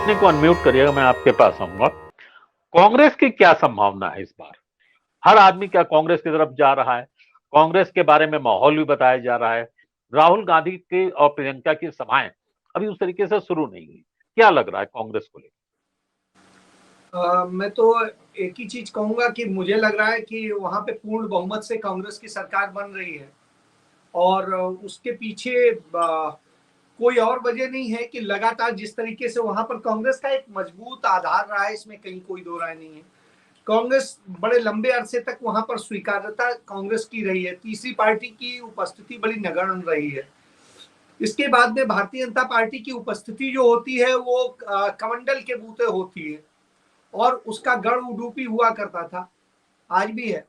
अपने को अनम्यूट करिएगा, मैं आपके पास आऊंगा। कांग्रेस की क्या संभावना है इस बार? हर आदमी क्या कांग्रेस की तरफ जा रहा है? कांग्रेस के बारे में माहौल भी बताया जा रहा है। राहुल गांधी की और प्रियंका की सभाएं अभी उस तरीके से शुरू नहीं हुई। क्या लग रहा है कांग्रेस को लेकर? मैं तो एक ही चीज कहूंगा कि मुझे लग रहा है कि वहां पे पूर्ण बहुमत से कांग्रेस की सरकार बन रही है और उसके पीछे कोई और वजह नहीं है कि लगातार जिस तरीके से वहां पर कांग्रेस का एक मजबूत आधार रहा है, इसमें कहीं कोई दो राय नहीं है। कांग्रेस बड़े लंबे अरसे तक वहां पर स्वीकार्यता कांग्रेस की रही है। तीसरी पार्टी की उपस्थिति बड़ी नगण्य रही है। इसके बाद में भारतीय जनता पार्टी की उपस्थिति जो होती है वो कमंडल के बूते होती है और उसका गढ़ उडुपी हुआ करता था, आज भी है।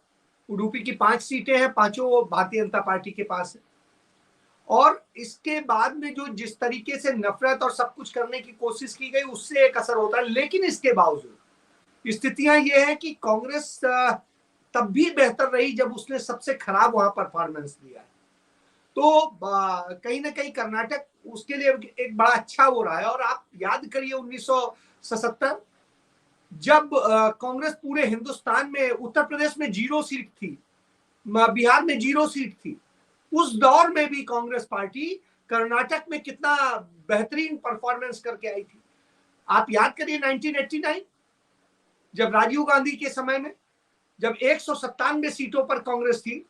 उडुपी की 5 सीटें हैं, पांचों भारतीय जनता पार्टी के पास है। और इसके बाद में जो जिस तरीके से नफरत और सब कुछ करने की कोशिश की गई, उससे एक असर होता है। लेकिन इसके बावजूद स्थितियां ये है कि कांग्रेस तब भी बेहतर रही जब उसने सबसे खराब वहां परफॉर्मेंस दिया है। तो कहीं ना कहीं कर्नाटक उसके लिए एक बड़ा अच्छा हो रहा है। और आप याद करिए 1977 जब कांग्रेस पूरे हिंदुस्तान में, उत्तर प्रदेश में 0 सीट थी, बिहार में 0 सीट थी, उस दौर में भी कांग्रेस पार्टी कर्नाटक में कितना बेहतरीन परफॉर्मेंस करके आई थी। आप याद करिए 1989 जब राजीव गांधी के समय में, जब 197 सीटों पर कांग्रेस थी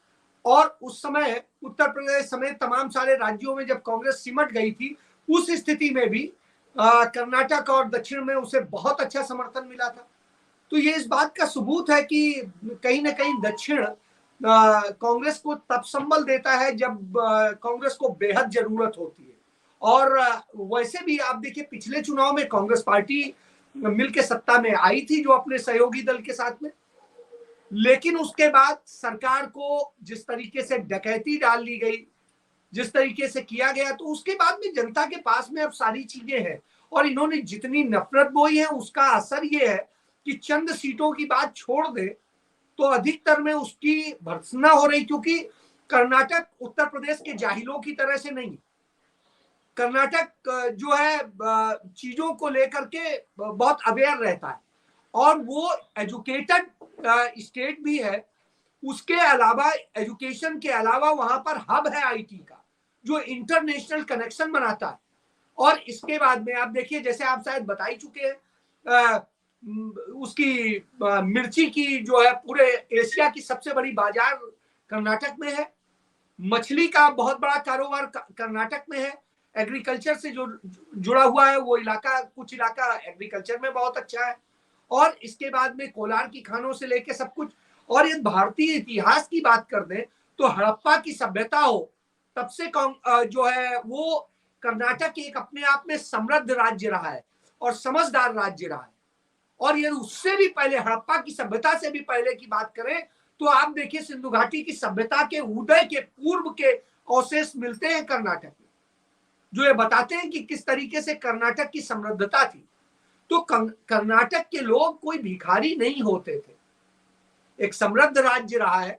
और उस समय उत्तर प्रदेश समेत तमाम सारे राज्यों में जब कांग्रेस सिमट गई थी, उस स्थिति में भी कर्नाटक और दक्षिण में उसे बहुत अच्छा समर्थन मिला था। तो ये इस बात का सबूत है कि कहीं ना कहीं दक्षिण कांग्रेस को तब संबल देता है जब कांग्रेस को बेहद जरूरत होती है। और वैसे भी आप देखिए पिछले चुनाव में कांग्रेस पार्टी मिलकर सत्ता में आई थी जो अपने सहयोगी दल के साथ में, लेकिन उसके बाद सरकार को जिस तरीके से डकैती डाल ली गई, जिस तरीके से किया गया, तो उसके बाद में जनता के पास में अब सारी चीजें हैं और इन्होंने जितनी नफरत बोई है उसका असर ये है कि चंद सीटों की बात छोड़ दे तो अधिकतर में उसकी भर्त्सना हो रही, क्योंकि कर्नाटक उत्तर प्रदेश के जाहिलों की तरह से नहीं। कर्नाटक जो है चीजों को लेकर के बहुत अवेयर रहता है और वो एजुकेटेड स्टेट भी है। उसके अलावा एजुकेशन के अलावा वहां पर हब है आईटी का जो इंटरनेशनल कनेक्शन बनाता है। और इसके बाद में आप देखिए, जैसे आप शायद बता ही चुके हैं, उसकी मिर्ची की जो है पूरे एशिया की सबसे बड़ी बाजार कर्नाटक में है। मछली का बहुत बड़ा कारोबार कर्नाटक में है। एग्रीकल्चर से जो जुड़ा हुआ है वो इलाका, कुछ इलाका एग्रीकल्चर में बहुत अच्छा है। और इसके बाद में कोलार की खानों से लेके सब कुछ। और ये भारतीय इतिहास की बात कर दें तो हड़प्पा की सभ्यता हो तब से जो है वो कर्नाटक एक अपने आप में समृद्ध राज्य रहा है और समझदार राज्य रहा है। और ये उससे भी पहले, हड़प्पा की सभ्यता से भी पहले की बात करें तो आप देखिए सिंधु घाटी की सभ्यता के उदय के पूर्व के अवशेष मिलते हैं कर्नाटक में, जो ये बताते हैं कि किस तरीके से कर्नाटक की समृद्धता थी। तो कर्नाटक के लोग कोई भिखारी नहीं होते थे, एक समृद्ध राज्य रहा है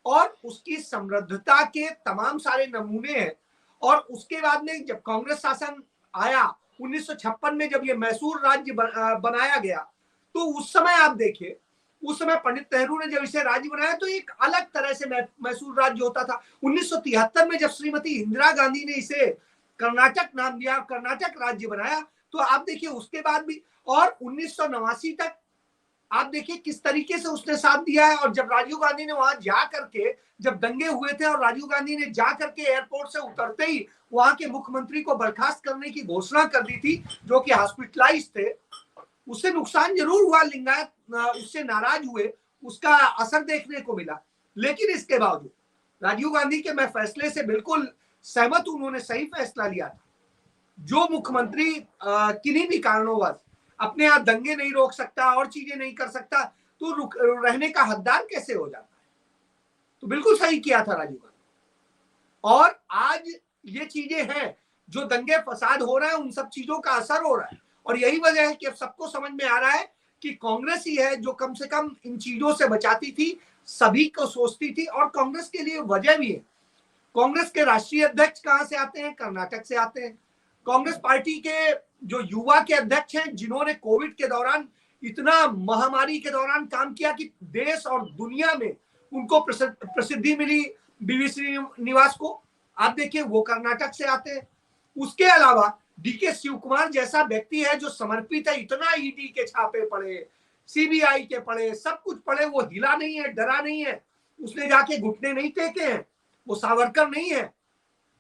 और उसकी समृद्धता के तमाम सारे नमूने हैं। और उसके बाद में जब कांग्रेस शासन आया 1956 में, जब ये मैसूर राज्य बनाया गया, तो उस समय आप देखिए, उस समय पंडित नेहरू ने जब इसे राज्य बनाया तो एक अलग तरह से मैसूर राज्य होता था। 1973 में जब श्रीमती इंदिरा गांधी ने इसे कर्नाटक नाम दिया, कर्नाटक राज्य बनाया, तो आप देखिए उसके बाद भी। और 1989 तक आप देखिए किस तरीके से उसने साथ दिया है। और जब राजीव गांधी ने वहां जा करके, जब दंगे हुए थे और राजीव गांधी ने जा करके एयरपोर्ट से उतरते ही वहां के मुख्यमंत्री को बर्खास्त करने की घोषणा कर दी थी, जो कि हॉस्पिटलाइज थे, उससे नुकसान जरूर हुआ, लिंगायत उससे नाराज हुए, उसका असर देखने को मिला। लेकिन इसके बावजूद राजीव गांधी के मैं फैसले से बिल्कुल सहमत हूं, उन्होंने सही फैसला लिया था। जो मुख्यमंत्री किन्हीं भी कारणों अपने यहाँ दंगे नहीं रोक सकता और चीजें नहीं कर सकता, तो रहने का हकदार कैसे हो जाता है? तो बिल्कुल सही किया था राजीव गांधी। और आज ये चीजें हैं, जो दंगे फसाद हो रहे हैं, उन सब चीजों का असर हो रहा है। और यही वजह है कि अब सबको समझ में आ रहा है कि कांग्रेस ही है जो कम से कम इन चीजों से बचाती थी, सभी को सोचती थी। और कांग्रेस के लिए वजह भी है, कांग्रेस के राष्ट्रीय अध्यक्ष कहां से आते हैं? कर्नाटक से आते हैं। कांग्रेस पार्टी के जो युवा के अध्यक्ष हैं, जिन्होंने कोविड के दौरान इतना महामारी के दौरान काम किया कि देश और दुनिया में उनको प्रसिद्धि मिली, बीवी श्रीनिवास को, आप देखिए वो कर्नाटक से आते हैं। उसके अलावा डीके शिव कुमार जैसा व्यक्ति है जो समर्पित है, इतना ईडी के छापे पड़े, सीबीआई के पड़े, सब कुछ पड़े, वो हिला नहीं है, डरा नहीं है, उसने जाके घुटने नहीं टेके हैं, वो सावरकर नहीं है,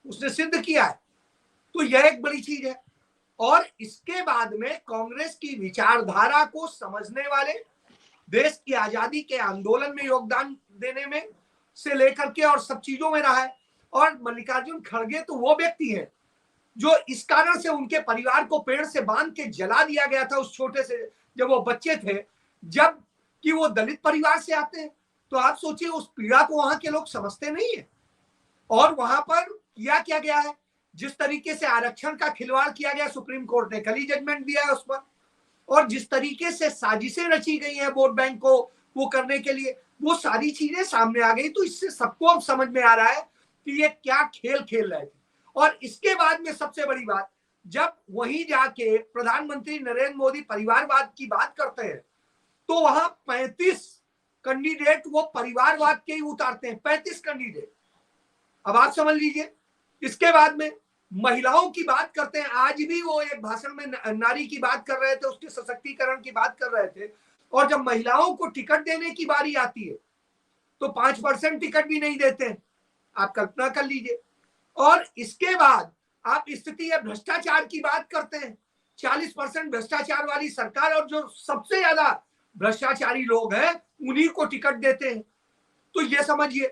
उसने सिद्ध किया है। तो यह एक बड़ी चीज है। और इसके बाद में कांग्रेस की विचारधारा को समझने वाले, देश की आजादी के आंदोलन में योगदान देने में से लेकर के और सब चीजों में रहा है। और मल्लिकार्जुन खड़गे तो वो व्यक्ति है जो इस कारण से उनके परिवार को पेड़ से बांध के जला दिया गया था उस छोटे से, जब वो बच्चे थे, जब कि वो दलित परिवार से आते हैं। तो आप सोचिए उस पीड़ा को वहां के लोग समझते नहीं है। और वहां पर किया क्या गया है, जिस तरीके से आरक्षण का खिलवाड़ किया गया, सुप्रीम कोर्ट ने कल ही जजमेंट दिया है उस पर, और जिस तरीके से साजिशें रची गई हैं वोट बैंक को वो करने के लिए, वो सारी चीजें सामने आ गई। तो इससे सबको अब समझ में आ रहा है कि ये क्या खेल खेल रहे थे। और इसके बाद में सबसे बड़ी बात, जब वहीं जाके प्रधानमंत्री नरेंद्र मोदी परिवारवाद की बात करते हैं तो वहां 35 कैंडिडेट वो परिवारवाद के ही उतारते हैं, 35 कैंडिडेट। अब आप समझ लीजिए। इसके बाद में महिलाओं की बात करते हैं। आज भी वो एक भाषण में नारी की बात कर रहे थे, उसके सशक्तिकरण की बात कर रहे थे। और जब महिलाओं को टिकट देने की बारी आती है तो 5% टिकट भी नहीं देते हैं। आप कल्पना कर लीजिए। और इसके बाद आप स्थिति है भ्रष्टाचार की बात करते हैं, 40% भ्रष्टाचार वाली सरकार, और जो सबसे ज्यादा भ्रष्टाचारी लोग हैं उन्हीं को टिकट देते हैं। तो ये समझिए,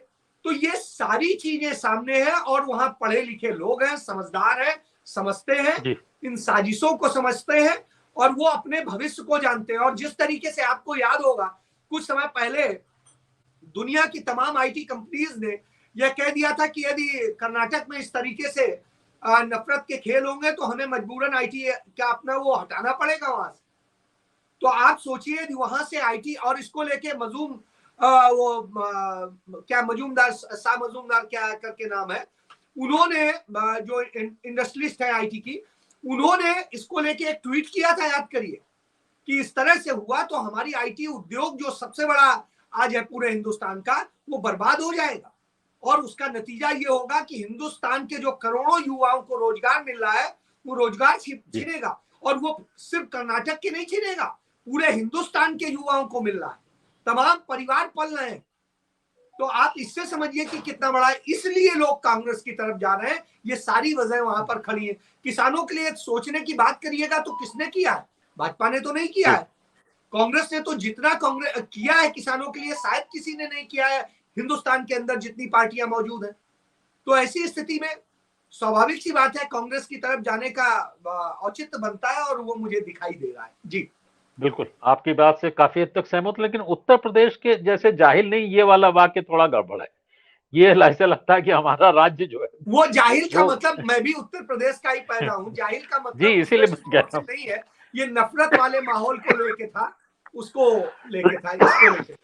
तो ये सारी चीजें सामने हैं। और वहां पढ़े लिखे लोग हैं, समझदार हैं, समझते हैं, इन साजिशों को समझते हैं और वो अपने भविष्य को जानते हैं। और जिस तरीके से आपको याद होगा कुछ समय पहले दुनिया की तमाम आईटी कंपनीज ने यह कह दिया था कि यदि कर्नाटक में इस तरीके से नफरत के खेल होंगे तो हमें मजबूरन आईटी का अपना वो हटाना पड़ेगा वहां से। तो आप सोचिए वहां से आईटी, और इसको लेके मजूमदार शाह मजूमदार क्या करके नाम है, उन्होंने जो इंडस्ट्रियलिस्ट है आईटी की, उन्होंने इसको लेके एक ट्वीट किया था, याद करिए, कि इस तरह से हुआ तो हमारी आईटी उद्योग जो सबसे बड़ा आज है पूरे हिंदुस्तान का, वो बर्बाद हो जाएगा। और उसका नतीजा ये होगा कि हिंदुस्तान के जो करोड़ों युवाओं को रोजगार मिल रहा है वो रोजगार छीनेगा। और वो सिर्फ कर्नाटक के नहीं छीनेगा, पूरे हिंदुस्तान के युवाओं को मिल रहा है, तमाम परिवार पल रहे हैं। तो आप इससे समझिए कि कितना बड़ा है। इसलिए लोग कांग्रेस की तरफ जा रहे हैं। ये सारी वजह वहां पर खड़ी है। किसानों के लिए सोचने की बात करिएगा तो किसने किया है? भाजपा ने तो नहीं किया है। कांग्रेस ने तो जितना कांग्रेस किया है किसानों के लिए शायद किसी ने नहीं किया है हिंदुस्तान के अंदर जितनी पार्टियां मौजूद हैं। तो ऐसी स्थिति में स्वाभाविक सी बात है कांग्रेस की तरफ जाने का औचित्य बनता है और वो मुझे दिखाई दे रहा है। जी बिल्कुल, आपकी बात से काफी हद तक सहमत, लेकिन उत्तर प्रदेश के जैसे जाहिल नहीं, ये वाला वाक्य थोड़ा गड़बड़ है। ये ऐसा लगता है कि हमारा राज्य जो है वो जाहिल का मतलब, मैं भी उत्तर प्रदेश का ही पैदा हूँ, जाहिल का मतलब जी, इसीलिए नहीं है, ये नफरत वाले माहौल को लेके था, उसको लेके था, इसको लेके।